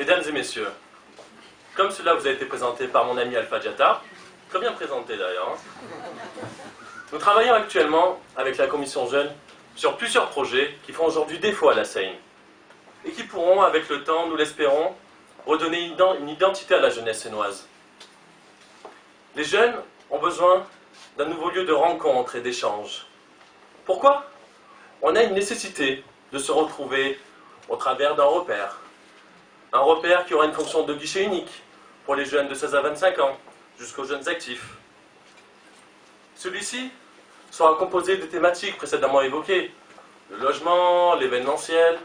Mesdames et messieurs, comme cela vous a été présenté par mon ami Alpha Diatta, très bien présenté d'ailleurs, nous travaillons actuellement avec la Commission Jeunes sur plusieurs projets qui font aujourd'hui défaut à la Seine et qui pourront, avec le temps, nous l'espérons, redonner une identité à la jeunesse sénoise. Les jeunes ont besoin d'un nouveau lieu de rencontre et d'échange. Pourquoi? On a une nécessité de se retrouver au travers d'un repère. Un repère qui aura une fonction de guichet unique pour les jeunes de 16 à 25 ans, jusqu'aux jeunes actifs. Celui-ci sera composé de thématiques précédemment évoquées, le logement, l'événementiel,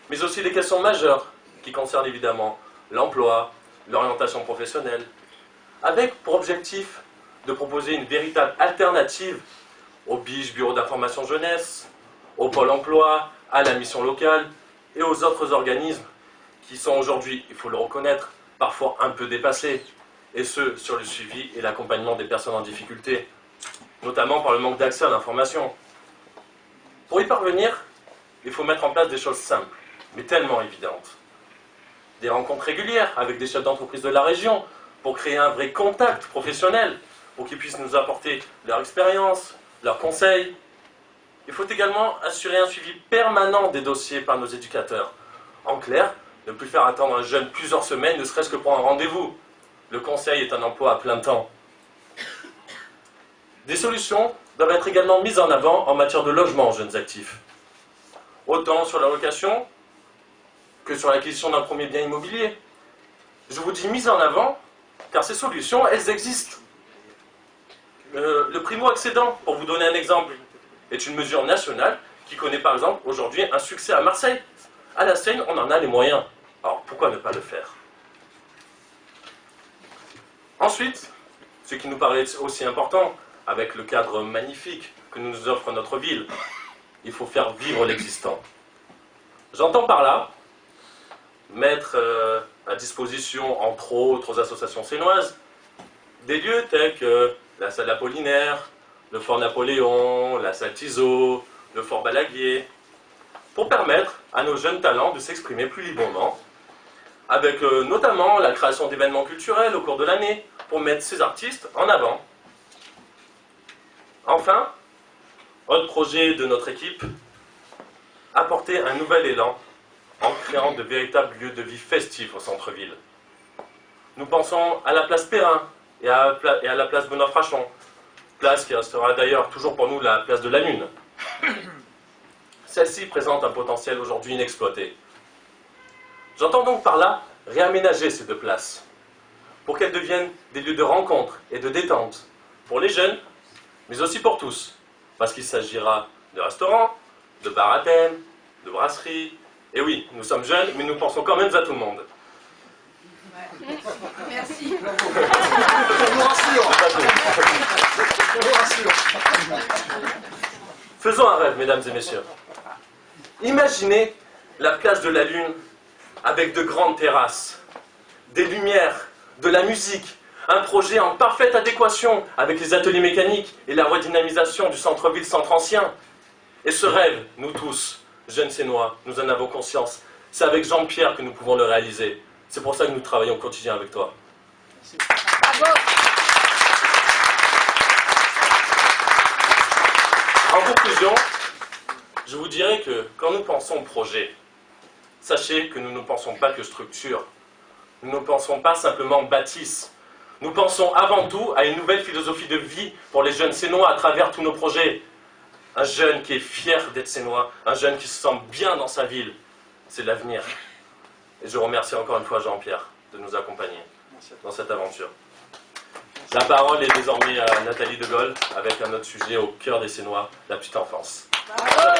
mais aussi des questions majeures qui concernent évidemment l'emploi, l'orientation professionnelle, avec pour objectif de proposer une véritable alternative au BIJ, Bureau d'information jeunesse, au Pôle emploi, à la mission locale et aux autres organismes qui sont aujourd'hui, il faut le reconnaître, parfois un peu dépassés, et ce, sur le suivi et l'accompagnement des personnes en difficulté, notamment par le manque d'accès à l'information. Pour y parvenir, il faut mettre en place des choses simples, mais tellement évidentes. Des rencontres régulières avec des chefs d'entreprise de la région, pour créer un vrai contact professionnel, pour qu'ils puissent nous apporter leur expérience, leurs conseils. Il faut également assurer un suivi permanent des dossiers par nos éducateurs. En clair, ne plus faire attendre un jeune plusieurs semaines, ne serait-ce que pour un rendez-vous. Le conseil est un emploi à plein temps. Des solutions doivent être également mises en avant en matière de logement aux jeunes actifs. Autant sur la location que sur l'acquisition d'un premier bien immobilier. Je vous dis mise en avant, car ces solutions, elles existent. Le primo-accédant, pour vous donner un exemple, est une mesure nationale qui connaît par exemple aujourd'hui un succès à Marseille. À la Seine, on en a les moyens. Alors pourquoi ne pas le faire? Ensuite, ce qui nous paraît aussi important, avec le cadre magnifique que nous offre notre ville, il faut faire vivre l'existant. J'entends par là mettre à disposition, entre autres, aux associations sénoises, des lieux tels que la salle Apollinaire, le fort Napoléon, la salle Tizot, le fort Balaguier, pour permettre à nos jeunes talents de s'exprimer plus librement, avec notamment la création d'événements culturels au cours de l'année, pour mettre ces artistes en avant. Enfin, autre projet de notre équipe, apporter un nouvel élan en créant de véritables lieux de vie festifs au centre-ville. Nous pensons à la place Perrin et à la place Benoît-Frachon, place qui restera d'ailleurs toujours pour nous la place de la Lune. Celle-ci présente un potentiel aujourd'hui inexploité. J'entends donc par là réaménager ces deux places, pour qu'elles deviennent des lieux de rencontre et de détente, pour les jeunes, mais aussi pour tous, parce qu'il s'agira de restaurants, de bars à thème, de brasseries. Et oui, nous sommes jeunes, mais nous pensons quand même à tout le monde. Ouais. Merci. Je vous rassure. Faisons un rêve, mesdames et messieurs. Imaginez la place de la Lune avec de grandes terrasses, des lumières, de la musique, un projet en parfaite adéquation avec les ateliers mécaniques et la redynamisation du centre-ville centre ancien. Et ce rêve, nous tous, jeunes Sénois, nous en avons conscience. C'est avec Jean-Pierre que nous pouvons le réaliser. C'est pour ça que nous travaillons au quotidien avec toi. Merci. Bravo. En conclusion, je vous dirais que quand nous pensons projet, sachez que nous ne pensons pas que structure. Nous ne pensons pas simplement bâtisse. Nous pensons avant tout à une nouvelle philosophie de vie pour les jeunes Sénois à travers tous nos projets. Un jeune qui est fier d'être Sénois, un jeune qui se sent bien dans sa ville. C'est l'avenir. Et je remercie encore une fois Jean-Pierre de nous accompagner dans cette aventure. La parole est désormais à Nathalie De Gaulle avec un autre sujet au cœur des Sénois, la petite enfance. Bravo.